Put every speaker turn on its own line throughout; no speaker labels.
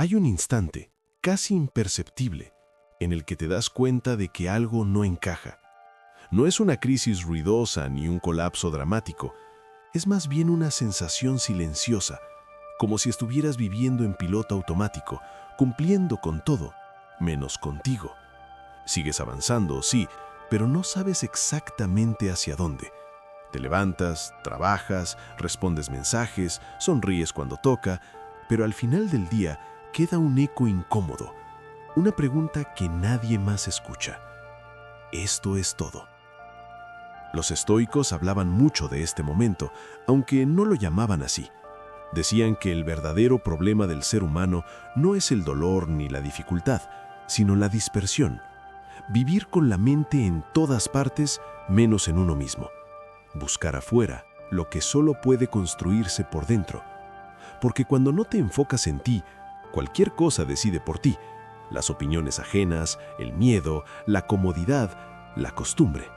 Hay un instante, casi imperceptible, en el que te das cuenta de que algo no encaja. No es una crisis ruidosa ni un colapso dramático, es más bien una sensación silenciosa, como si estuvieras viviendo en piloto automático, cumpliendo con todo, menos contigo. Sigues avanzando, sí, pero no sabes exactamente hacia dónde. Te levantas, trabajas, respondes mensajes, sonríes cuando toca, pero al final del día queda un eco incómodo, una pregunta que nadie más escucha. Esto es todo. Los estoicos hablaban mucho de este momento, aunque no lo llamaban así. Decían que el verdadero problema del ser humano no es el dolor ni la dificultad, sino la dispersión. Vivir con la mente en todas partes, menos en uno mismo. Buscar afuera lo que solo puede construirse por dentro. Porque cuando no te enfocas en ti, cualquier cosa decide por ti. Las opiniones ajenas, el miedo, la comodidad, la costumbre.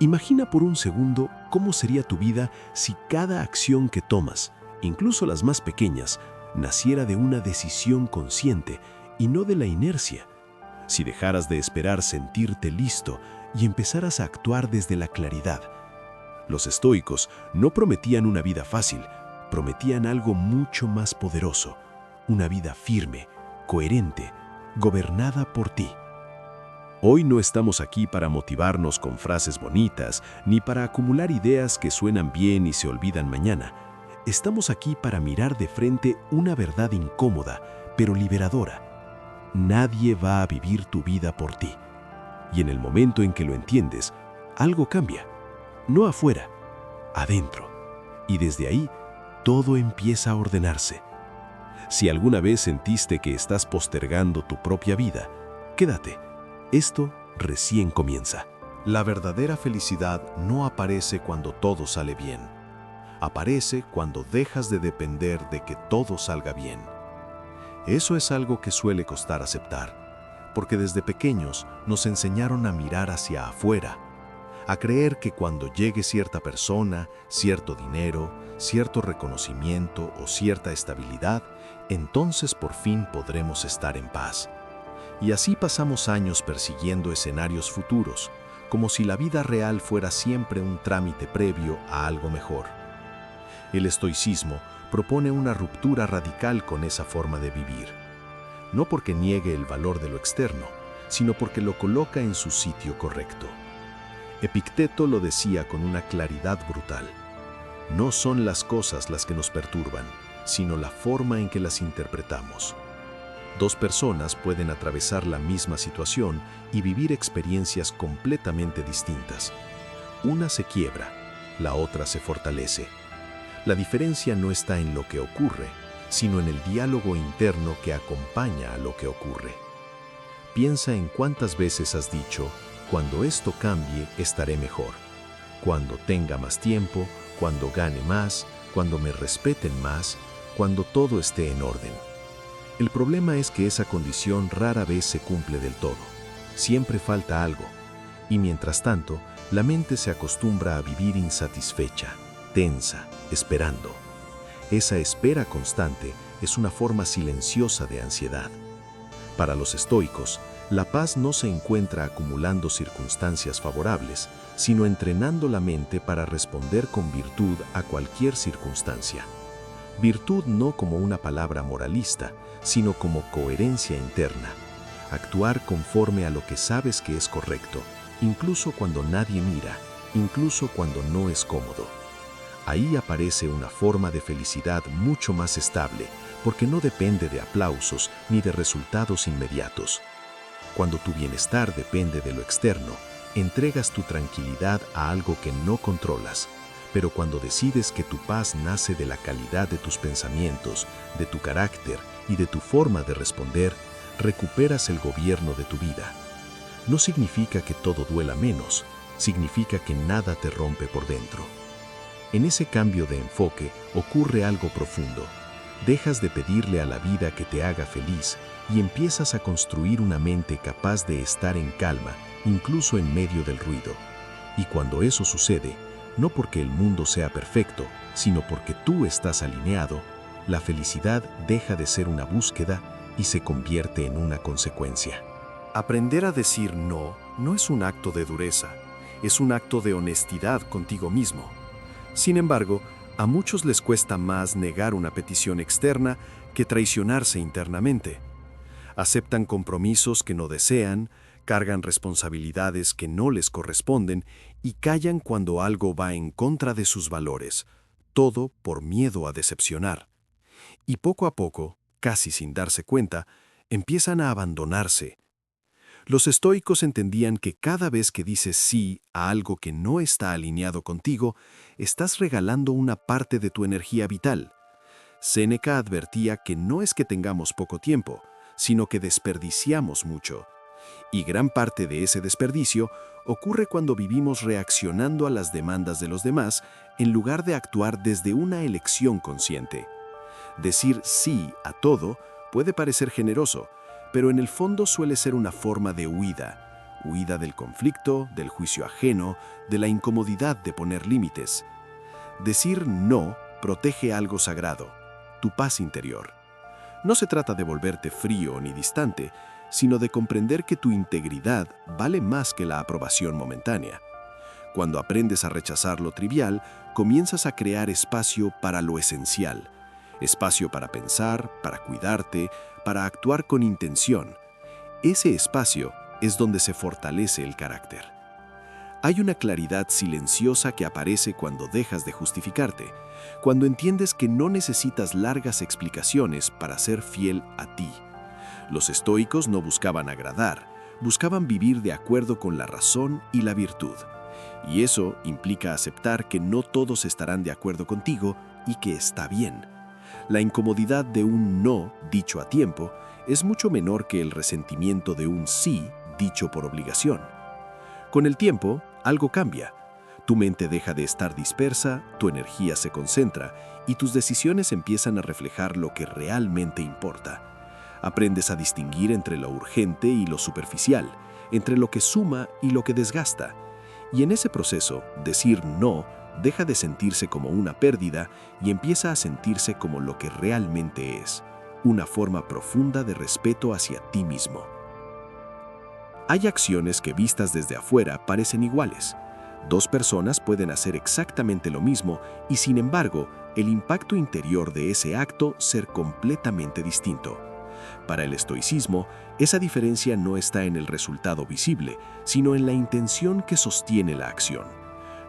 Imagina por un segundo cómo sería tu vida si cada acción que tomas, incluso las más pequeñas, naciera de una decisión consciente y no de la inercia. Si dejaras de esperar sentirte listo y empezaras a actuar desde la claridad. Los estoicos no prometían una vida fácil, prometían algo mucho más poderoso, una vida firme, coherente, gobernada por ti. Hoy no estamos aquí para motivarnos con frases bonitas, ni para acumular ideas que suenan bien y se olvidan mañana. Estamos aquí para mirar de frente una verdad incómoda, pero liberadora. Nadie va a vivir tu vida por ti. Y en el momento en que lo entiendes, algo cambia. No afuera, adentro. Y desde ahí, todo empieza a ordenarse. Si alguna vez sentiste que estás postergando tu propia vida, quédate. Esto recién comienza. La verdadera felicidad no aparece cuando todo sale bien. Aparece cuando dejas de depender de que todo salga bien. Eso es algo que suele costar aceptar, porque desde pequeños nos enseñaron a mirar hacia afuera, a creer que cuando llegue cierta persona, cierto dinero, cierto reconocimiento o cierta estabilidad, entonces por fin podremos estar en paz. Y así pasamos años persiguiendo escenarios futuros, como si la vida real fuera siempre un trámite previo a algo mejor. El estoicismo propone una ruptura radical con esa forma de vivir, no porque niegue el valor de lo externo, sino porque lo coloca en su sitio correcto. Epicteto lo decía con una claridad brutal. No son las cosas las que nos perturban, sino la forma en que las interpretamos. Dos personas pueden atravesar la misma situación y vivir experiencias completamente distintas. Una se quiebra, la otra se fortalece. La diferencia no está en lo que ocurre, sino en el diálogo interno que acompaña a lo que ocurre. Piensa en cuántas veces has dicho, cuando esto cambie, estaré mejor. Cuando tenga más tiempo, cuando gane más, cuando me respeten más, cuando todo esté en orden. El problema es que esa condición rara vez se cumple del todo. Siempre falta algo. Y mientras tanto, la mente se acostumbra a vivir insatisfecha, tensa, esperando. Esa espera constante es una forma silenciosa de ansiedad. Para los estoicos, la paz no se encuentra acumulando circunstancias favorables, sino entrenando la mente para responder con virtud a cualquier circunstancia. Virtud no como una palabra moralista, sino como coherencia interna. Actuar conforme a lo que sabes que es correcto, incluso cuando nadie mira, incluso cuando no es cómodo. Ahí aparece una forma de felicidad mucho más estable, porque no depende de aplausos ni de resultados inmediatos. Cuando tu bienestar depende de lo externo, entregas tu tranquilidad a algo que no controlas. Pero cuando decides que tu paz nace de la calidad de tus pensamientos, de tu carácter y de tu forma de responder, recuperas el gobierno de tu vida. No significa que todo duela menos, significa que nada te rompe por dentro. En ese cambio de enfoque ocurre algo profundo. Dejas de pedirle a la vida que te haga feliz y empiezas a construir una mente capaz de estar en calma, incluso en medio del ruido. Y cuando eso sucede, no porque el mundo sea perfecto, sino porque tú estás alineado, la felicidad deja de ser una búsqueda y se convierte en una consecuencia.
Aprender a decir no es un acto de dureza, es un acto de honestidad contigo mismo. Sin embargo, a muchos les cuesta más negar una petición externa que traicionarse internamente. Aceptan compromisos que no desean, cargan responsabilidades que no les corresponden y callan cuando algo va en contra de sus valores, todo por miedo a decepcionar. Y poco a poco, casi sin darse cuenta, empiezan a abandonarse. Los estoicos entendían que cada vez que dices sí a algo que no está alineado contigo, estás regalando una parte de tu energía vital. Séneca advertía que no es que tengamos poco tiempo, sino que desperdiciamos mucho. Y gran parte de ese desperdicio ocurre cuando vivimos reaccionando a las demandas de los demás en lugar de actuar desde una elección consciente. Decir sí a todo puede parecer generoso, pero en el fondo suele ser una forma de huida del conflicto, del juicio ajeno, de la incomodidad de poner límites. Decir no protege algo sagrado, tu paz interior. No se trata de volverte frío ni distante, sino de comprender que tu integridad vale más que la aprobación momentánea. Cuando aprendes a rechazar lo trivial, comienzas a crear espacio para lo esencial. Espacio para pensar, para cuidarte, para actuar con intención. Ese espacio es donde se fortalece el carácter. Hay una claridad silenciosa que aparece cuando dejas de justificarte, cuando entiendes que no necesitas largas explicaciones para ser fiel a ti. Los estoicos no buscaban agradar, buscaban vivir de acuerdo con la razón y la virtud. Y eso implica aceptar que no todos estarán de acuerdo contigo y que está bien. La incomodidad de un no dicho a tiempo es mucho menor que el resentimiento de un sí dicho por obligación. Con el tiempo, algo cambia. Tu mente deja de estar dispersa, tu energía se concentra y tus decisiones empiezan a reflejar lo que realmente importa. Aprendes a distinguir entre lo urgente y lo superficial, entre lo que suma y lo que desgasta. Y en ese proceso, decir no deja de sentirse como una pérdida y empieza a sentirse como lo que realmente es, una forma profunda de respeto hacia ti mismo. Hay acciones que vistas desde afuera parecen iguales. Dos personas pueden hacer exactamente lo mismo y sin embargo, el impacto interior de ese acto ser completamente distinto. Para el estoicismo, esa diferencia no está en el resultado visible, sino en la intención que sostiene la acción.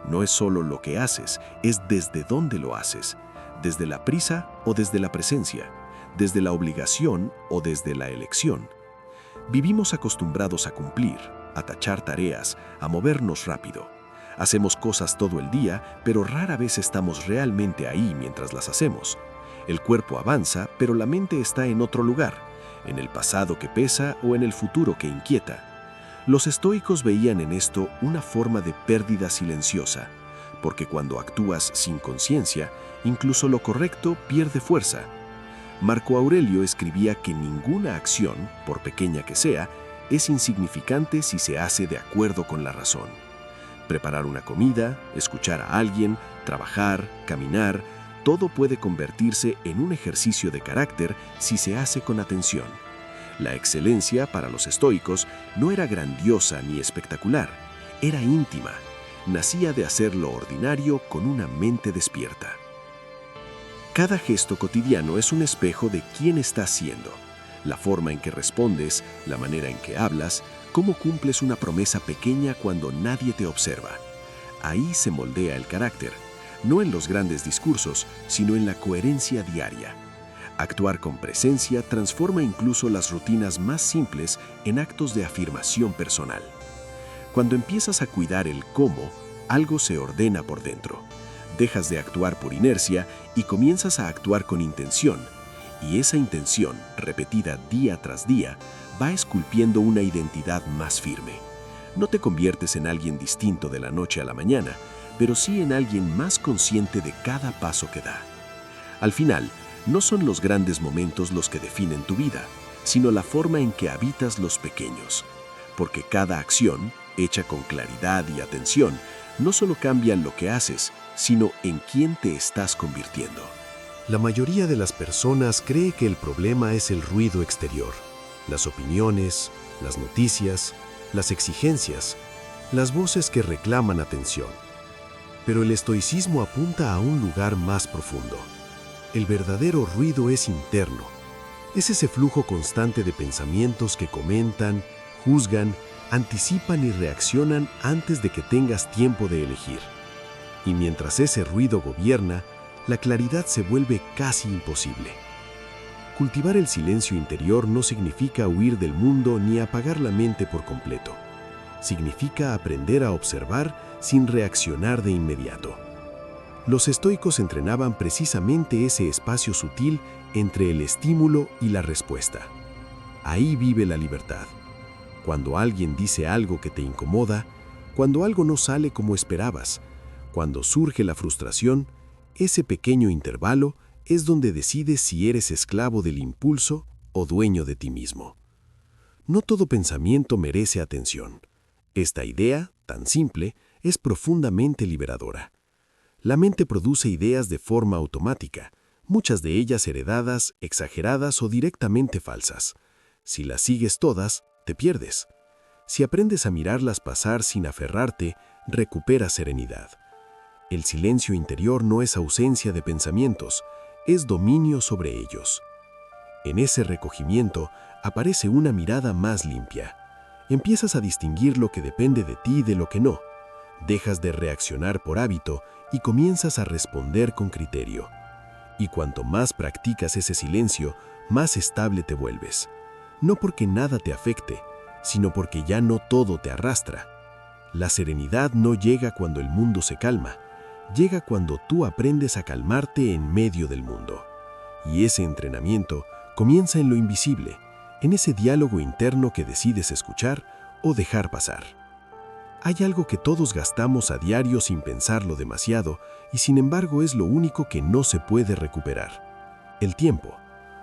No es solo lo que haces, es desde dónde lo haces, desde la prisa o desde la presencia, desde la obligación o desde la elección. Vivimos acostumbrados a cumplir, a tachar tareas, a movernos rápido. Hacemos cosas todo el día, pero rara vez estamos realmente ahí mientras las hacemos. El cuerpo avanza, pero la mente está en otro lugar, en el pasado que pesa o en el futuro que inquieta. Los estoicos veían en esto una forma de pérdida silenciosa, porque cuando actúas sin conciencia, incluso lo correcto pierde fuerza. Marco Aurelio escribía que ninguna acción, por pequeña que sea, es insignificante si se hace de acuerdo con la razón. Preparar una comida, escuchar a alguien, trabajar, caminar, todo puede convertirse en un ejercicio de carácter si se hace con atención. La excelencia, para los estoicos, no era grandiosa ni espectacular, era íntima. Nacía de hacer lo ordinario con una mente despierta. Cada gesto cotidiano es un espejo de quién estás siendo. La forma en que respondes, la manera en que hablas, cómo cumples una promesa pequeña cuando nadie te observa. Ahí se moldea el carácter, no en los grandes discursos, sino en la coherencia diaria. Actuar con presencia transforma incluso las rutinas más simples en actos de afirmación personal. Cuando empiezas a cuidar el cómo, algo se ordena por dentro. Dejas de actuar por inercia y comienzas a actuar con intención. Y esa intención, repetida día tras día, va esculpiendo una identidad más firme. No te conviertes en alguien distinto de la noche a la mañana, pero sí en alguien más consciente de cada paso que da. Al final, no son los grandes momentos los que definen tu vida, sino la forma en que habitas los pequeños. Porque cada acción, hecha con claridad y atención, no solo cambia lo que haces, sino en quién te estás convirtiendo. La mayoría de las personas cree que el problema es el ruido exterior, las opiniones, las noticias, las exigencias, las voces que reclaman atención. Pero el estoicismo apunta a un lugar más profundo. El verdadero ruido es interno. Es ese flujo constante de pensamientos que comentan, juzgan, anticipan y reaccionan antes de que tengas tiempo de elegir. Y mientras ese ruido gobierna, la claridad se vuelve casi imposible. Cultivar el silencio interior no significa huir del mundo ni apagar la mente por completo. Significa aprender a observar sin reaccionar de inmediato. Los estoicos entrenaban precisamente ese espacio sutil entre el estímulo y la respuesta. Ahí vive la libertad. Cuando alguien dice algo que te incomoda, cuando algo no sale como esperabas, cuando surge la frustración, ese pequeño intervalo es donde decides si eres esclavo del impulso o dueño de ti mismo. No todo pensamiento merece atención. Esta idea, tan simple, es profundamente liberadora. La mente produce ideas de forma automática, muchas de ellas heredadas, exageradas o directamente falsas. Si las sigues todas, te pierdes. Si aprendes a mirarlas pasar sin aferrarte, recuperas serenidad. El silencio interior no es ausencia de pensamientos, es dominio sobre ellos. En ese recogimiento aparece una mirada más limpia. Empiezas a distinguir lo que depende de ti de lo que no. Dejas de reaccionar por hábito y comienzas a responder con criterio. Y cuanto más practicas ese silencio, más estable te vuelves. No porque nada te afecte, sino porque ya no todo te arrastra. La serenidad no llega cuando el mundo se calma, llega cuando tú aprendes a calmarte en medio del mundo. Y ese entrenamiento comienza en lo invisible, en ese diálogo interno que decides escuchar o dejar pasar. Hay algo que todos gastamos a diario sin pensarlo demasiado y sin embargo es lo único que no se puede recuperar. El tiempo,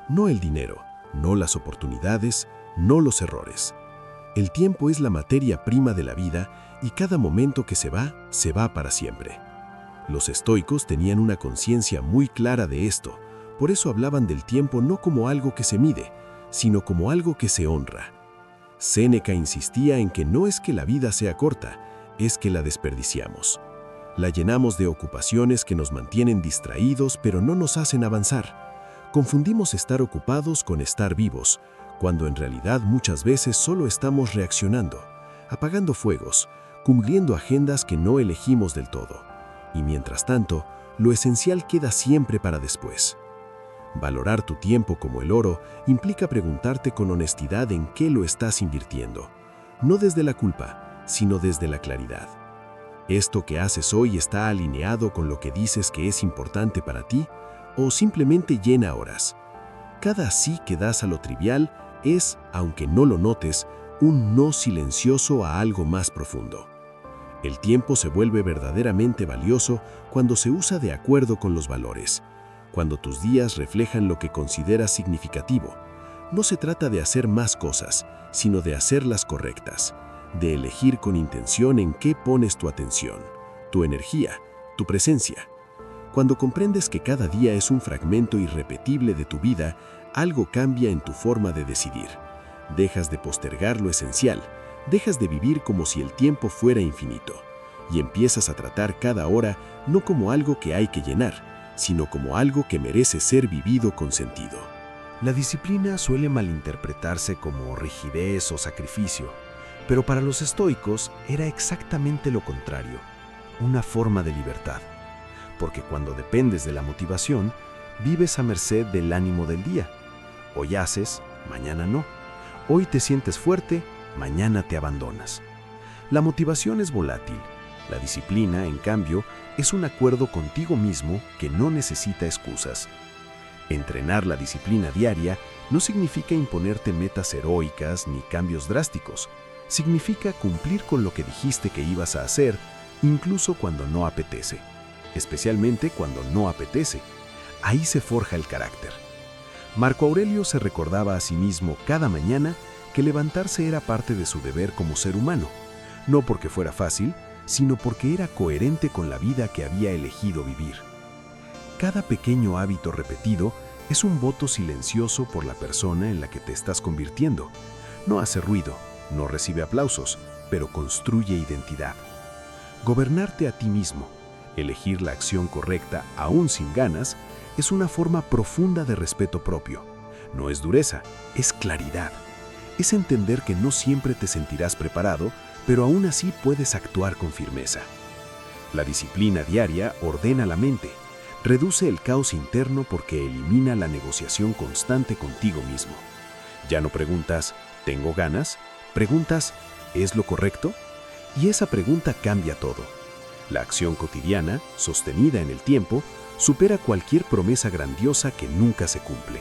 no el dinero, no las oportunidades, no los errores. El tiempo es la materia prima de la vida y cada momento que se va para siempre. Los estoicos tenían una conciencia muy clara de esto, por eso hablaban del tiempo no como algo que se mide, sino como algo que se honra. Séneca insistía en que no es que la vida sea corta, es que la desperdiciamos. La llenamos de ocupaciones que nos mantienen distraídos pero no nos hacen avanzar. Confundimos estar ocupados con estar vivos, cuando en realidad muchas veces solo estamos reaccionando, apagando fuegos, cumpliendo agendas que no elegimos del todo. Y mientras tanto, lo esencial queda siempre para después. Valorar tu tiempo como el oro implica preguntarte con honestidad en qué lo estás invirtiendo, no desde la culpa, sino desde la claridad. ¿Esto que haces hoy está alineado con lo que dices que es importante para ti o simplemente llena horas? Cada sí que das a lo trivial es, aunque no lo notes, un no silencioso a algo más profundo. El tiempo se vuelve verdaderamente valioso cuando se usa de acuerdo con los valores, cuando tus días reflejan lo que consideras significativo. No se trata de hacer más cosas, sino de hacerlas correctas, de elegir con intención en qué pones tu atención, tu energía, tu presencia. Cuando comprendes que cada día es un fragmento irrepetible de tu vida, algo cambia en tu forma de decidir. Dejas de postergar lo esencial, dejas de vivir como si el tiempo fuera infinito, y empiezas a tratar cada hora no como algo que hay que llenar, sino como algo que merece ser vivido con sentido.
La disciplina suele malinterpretarse como rigidez o sacrificio, pero para los estoicos era exactamente lo contrario, una forma de libertad. Porque cuando dependes de la motivación, vives a merced del ánimo del día. Hoy haces, mañana no. Hoy te sientes fuerte, mañana te abandonas. La motivación es volátil. La disciplina, en cambio, es un acuerdo contigo mismo que no necesita excusas. Entrenar la disciplina diaria no significa imponerte metas heroicas ni cambios drásticos. Significa cumplir con lo que dijiste que ibas a hacer, incluso cuando no apetece. Especialmente cuando no apetece. Ahí se forja el carácter. Marco Aurelio se recordaba a sí mismo cada mañana que levantarse era parte de su deber como ser humano, no porque fuera fácil, sino porque era coherente con la vida que había elegido vivir. Cada pequeño hábito repetido es un voto silencioso por la persona en la que te estás convirtiendo. No hace ruido, no recibe aplausos, pero construye identidad. Gobernarte a ti mismo, elegir la acción correcta aún sin ganas, es una forma profunda de respeto propio. No es dureza, es claridad. Es entender que no siempre te sentirás preparado, pero aún así puedes actuar con firmeza. La disciplina diaria ordena la mente, reduce el caos interno porque elimina la negociación constante contigo mismo. Ya no preguntas, ¿tengo ganas? Preguntas, ¿es lo correcto? Y esa pregunta cambia todo. La acción cotidiana, sostenida en el tiempo, supera cualquier promesa grandiosa que nunca se cumple.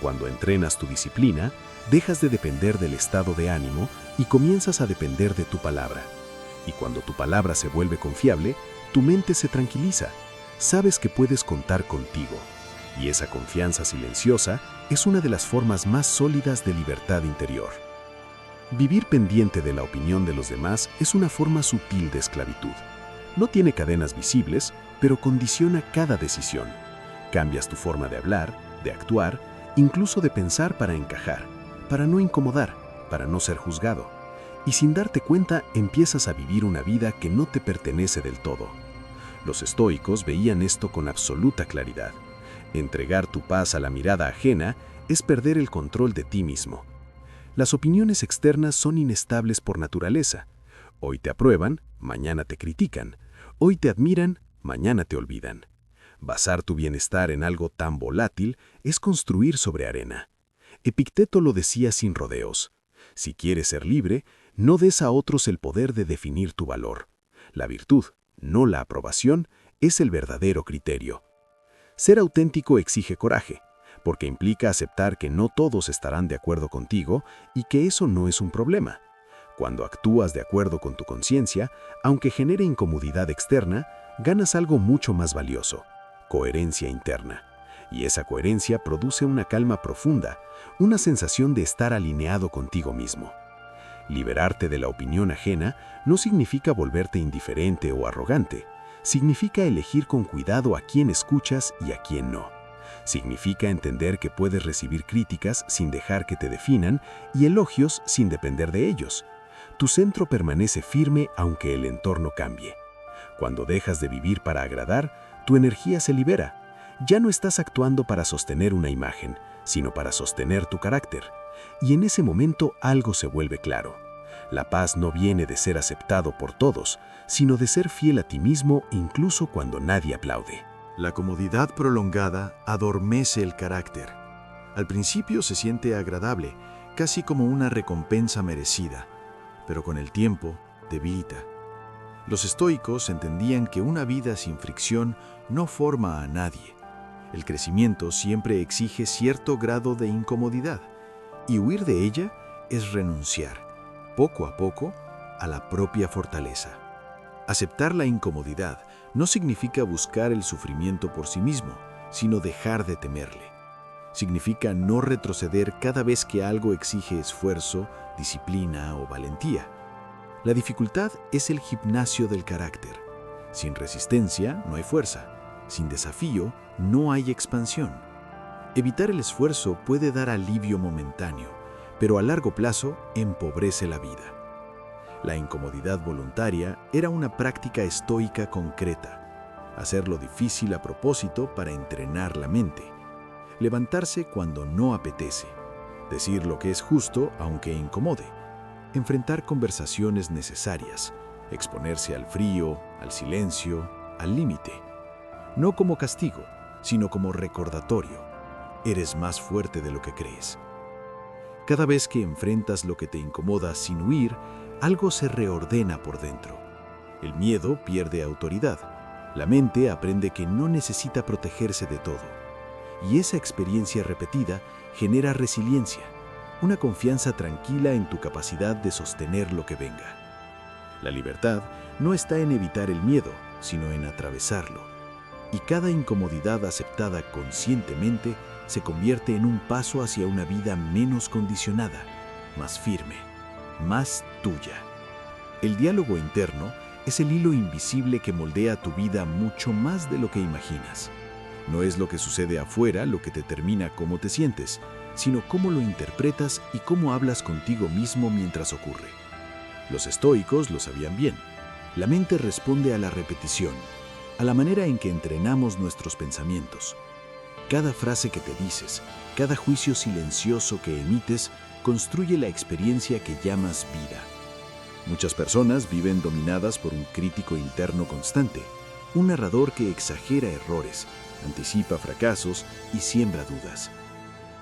Cuando entrenas tu disciplina, dejas de depender del estado de ánimo y comienzas a depender de tu palabra. Y cuando tu palabra se vuelve confiable, tu mente se tranquiliza. Sabes que puedes contar contigo. Y esa confianza silenciosa es una de las formas más sólidas de libertad interior. Vivir pendiente de la opinión de los demás es una forma sutil de esclavitud. No tiene cadenas visibles, pero condiciona cada decisión. Cambias tu forma de hablar, de actuar, incluso de pensar para encajar, para no incomodar, para no ser juzgado. Y sin darte cuenta, empiezas a vivir una vida que no te pertenece del todo. Los estoicos veían esto con absoluta claridad. Entregar tu paz a la mirada ajena es perder el control de ti mismo. Las opiniones externas son inestables por naturaleza. Hoy te aprueban, mañana te critican. Hoy te admiran, mañana te olvidan. Basar tu bienestar en algo tan volátil es construir sobre arena. Epicteto lo decía sin rodeos. Si quieres ser libre, no des a otros el poder de definir tu valor. La virtud, no la aprobación, es el verdadero criterio. Ser auténtico exige coraje, porque implica aceptar que no todos estarán de acuerdo contigo y que eso no es un problema. Cuando actúas de acuerdo con tu conciencia, aunque genere incomodidad externa, ganas algo mucho más valioso: coherencia interna. Y esa coherencia produce una calma profunda, una sensación de estar alineado contigo mismo. Liberarte de la opinión ajena no significa volverte indiferente o arrogante. Significa elegir con cuidado a quién escuchas y a quién no. Significa entender que puedes recibir críticas sin dejar que te definan y elogios sin depender de ellos. Tu centro permanece firme aunque el entorno cambie. Cuando dejas de vivir para agradar, tu energía se libera. Ya no estás actuando para sostener una imagen, sino para sostener tu carácter. Y en ese momento algo se vuelve claro. La paz no viene de ser aceptado por todos, sino de ser fiel a ti mismo incluso cuando nadie aplaude.
La comodidad prolongada adormece el carácter. Al principio se siente agradable, casi como una recompensa merecida, pero con el tiempo debilita. Los estoicos entendían que una vida sin fricción no forma a nadie. El crecimiento siempre exige cierto grado de incomodidad, y huir de ella es renunciar, poco a poco, a la propia fortaleza. Aceptar la incomodidad no significa buscar el sufrimiento por sí mismo, sino dejar de temerle. Significa no retroceder cada vez que algo exige esfuerzo, disciplina o valentía. La dificultad es el gimnasio del carácter. Sin resistencia no hay fuerza. Sin desafío no hay expansión. Evitar el esfuerzo puede dar alivio momentáneo, pero a largo plazo empobrece la vida. La incomodidad voluntaria era una práctica estoica concreta. Hacer lo difícil a propósito para entrenar la mente. Levantarse cuando no apetece. Decir lo que es justo aunque incomode. Enfrentar conversaciones necesarias. Exponerse al frío, al silencio, al límite. No como castigo, sino como recordatorio. Eres más fuerte de lo que crees. Cada vez que enfrentas lo que te incomoda sin huir, algo se reordena por dentro. El miedo pierde autoridad. La mente aprende que no necesita protegerse de todo. Y esa experiencia repetida genera resiliencia, una confianza tranquila en tu capacidad de sostener lo que venga. La libertad no está en evitar el miedo, sino en atravesarlo. Y cada incomodidad aceptada conscientemente se convierte en un paso hacia una vida menos condicionada, más firme, más tuya. El diálogo interno es el hilo invisible que moldea tu vida mucho más de lo que imaginas. No es lo que sucede afuera lo que determina cómo te sientes, sino cómo lo interpretas y cómo hablas contigo mismo mientras ocurre. Los estoicos lo sabían bien. La mente responde a la repetición, a la manera en que entrenamos nuestros pensamientos. Cada frase que te dices, cada juicio silencioso que emites, construye la experiencia que llamas vida. Muchas personas viven dominadas por un crítico interno constante, un narrador que exagera errores, anticipa fracasos y siembra dudas.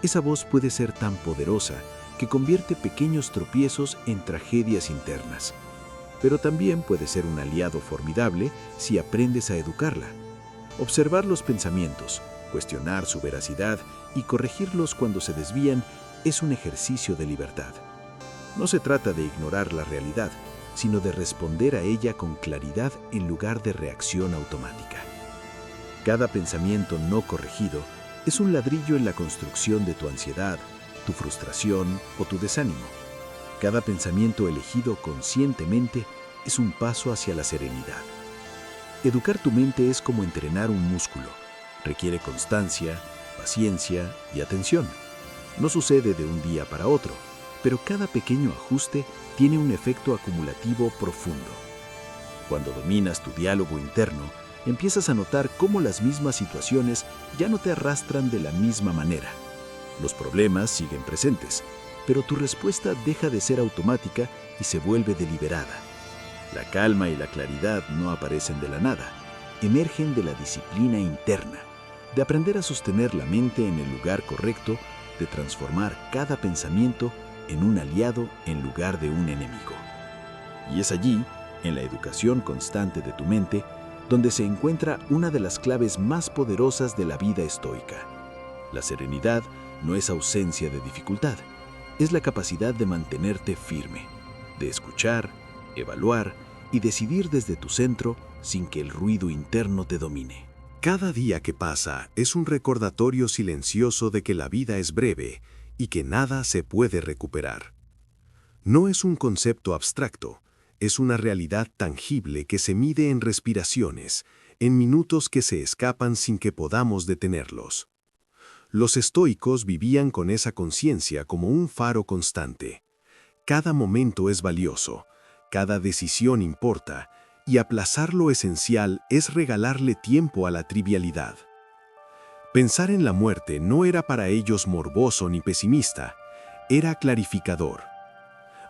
Esa voz puede ser tan poderosa que convierte pequeños tropiezos en tragedias internas. Pero también puede ser un aliado formidable si aprendes a educarla. Observar los pensamientos, cuestionar su veracidad y corregirlos cuando se desvían es un ejercicio de libertad. No se trata de ignorar la realidad, sino de responder a ella con claridad en lugar de reacción automática. Cada pensamiento no corregido es un ladrillo en la construcción de tu ansiedad, tu frustración o tu desánimo. Cada pensamiento elegido conscientemente es un paso hacia la serenidad. Educar tu mente es como entrenar un músculo. Requiere constancia, paciencia y atención. No sucede de un día para otro, pero cada pequeño ajuste tiene un efecto acumulativo profundo. Cuando dominas tu diálogo interno, empiezas a notar cómo las mismas situaciones ya no te arrastran de la misma manera. Los problemas siguen presentes, pero tu respuesta deja de ser automática y se vuelve deliberada. La calma y la claridad no aparecen de la nada, emergen de la disciplina interna, de aprender a sostener la mente en el lugar correcto, de transformar cada pensamiento en un aliado en lugar de un enemigo. Y es allí, en la educación constante de tu mente, donde se encuentra una de las claves más poderosas de la vida estoica. La serenidad no es ausencia de dificultad, es la capacidad de mantenerte firme, de escuchar, evaluar y decidir desde tu centro sin que el ruido interno te domine.
Cada día que pasa es un recordatorio silencioso de que la vida es breve y que nada se puede recuperar. No es un concepto abstracto, es una realidad tangible que se mide en respiraciones, en minutos que se escapan sin que podamos detenerlos. Los estoicos vivían con esa conciencia como un faro constante. Cada momento es valioso, cada decisión importa, y aplazar lo esencial es regalarle tiempo a la trivialidad. Pensar en la muerte no era para ellos morboso ni pesimista, era clarificador.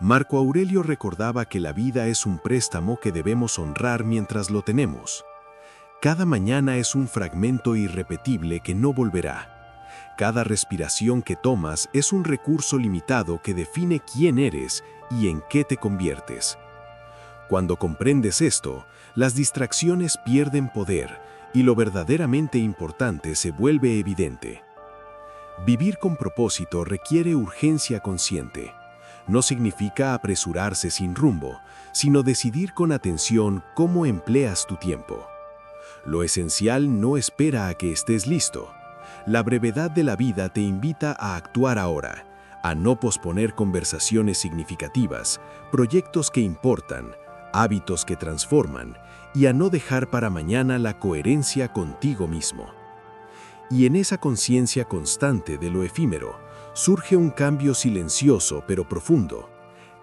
Marco Aurelio recordaba que la vida es un préstamo que debemos honrar mientras lo tenemos. Cada mañana es un fragmento irrepetible que no volverá. Cada respiración que tomas es un recurso limitado que define quién eres y en qué te conviertes. Cuando comprendes esto, las distracciones pierden poder y lo verdaderamente importante se vuelve evidente. Vivir con propósito requiere urgencia consciente. No significa apresurarse sin rumbo, sino decidir con atención cómo empleas tu tiempo. Lo esencial no espera a que estés listo. La brevedad de la vida te invita a actuar ahora, a no posponer conversaciones significativas, proyectos que importan, hábitos que transforman, y a no dejar para mañana la coherencia contigo mismo. Y en esa conciencia constante de lo efímero, surge un cambio silencioso pero profundo.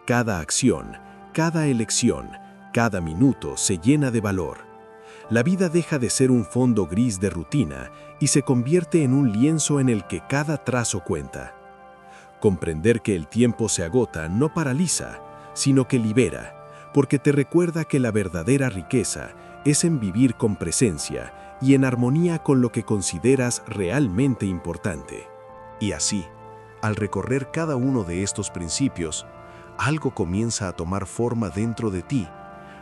Cada acción, cada elección, cada minuto se llena de valor. La vida deja de ser un fondo gris de rutina y se convierte en un lienzo en el que cada trazo cuenta. Comprender que el tiempo se agota no paraliza, sino que libera, porque te recuerda que la verdadera riqueza es en vivir con presencia y en armonía con lo que consideras realmente importante.
Y así, al recorrer cada uno de estos principios, algo comienza a tomar forma dentro de ti,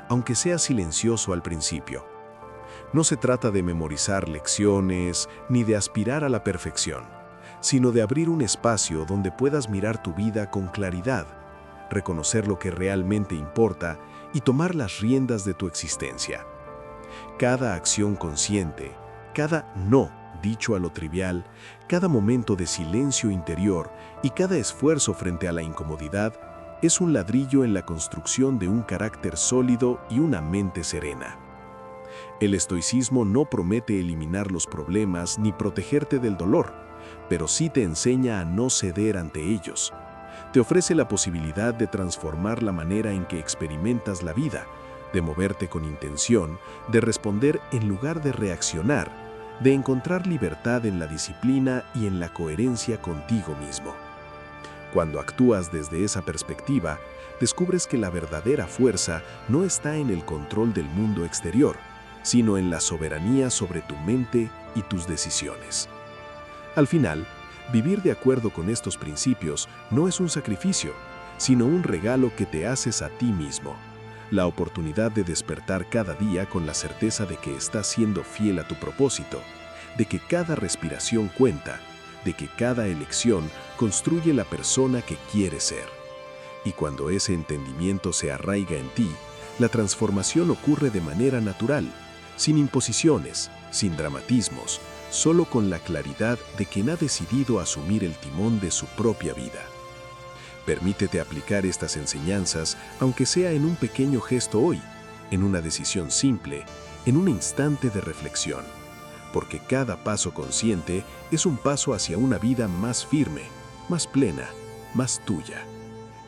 aunque sea silencioso al principio. No se trata de memorizar lecciones ni de aspirar a la perfección, sino de abrir un espacio donde puedas mirar tu vida con claridad, reconocer lo que realmente importa y tomar las riendas de tu existencia. Cada acción consciente, cada no dicho a lo trivial, cada momento de silencio interior y cada esfuerzo frente a la incomodidad es un ladrillo en la construcción de un carácter sólido y una mente serena.
El estoicismo no promete eliminar los problemas ni protegerte del dolor, pero sí te enseña a no ceder ante ellos. Te ofrece la posibilidad de transformar la manera en que experimentas la vida, de moverte con intención, de responder en lugar de reaccionar, de encontrar libertad en la disciplina y en la coherencia contigo mismo. Cuando actúas desde esa perspectiva, descubres que la verdadera fuerza no está en el control del mundo exterior, sino en la soberanía sobre tu mente y tus decisiones. Al final, vivir de acuerdo con estos principios no es un sacrificio, sino un regalo que te haces a ti mismo. La oportunidad de despertar cada día con la certeza de que estás siendo fiel a tu propósito, de que cada respiración cuenta, de que cada elección construye la persona que quieres ser. Y cuando ese entendimiento se arraiga en ti, la transformación ocurre de manera natural, sin imposiciones, sin dramatismos, solo con la claridad de quien ha decidido asumir el timón de su propia vida. Permítete aplicar estas enseñanzas, aunque sea en un pequeño gesto hoy, en una decisión simple, en un instante de reflexión, porque cada paso consciente es un paso hacia una vida más firme, más plena, más tuya.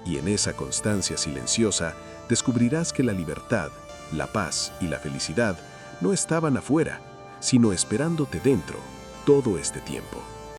Y en esa constancia silenciosa descubrirás que la libertad, la paz y la felicidad no estaban afuera, sino esperándote dentro todo este tiempo.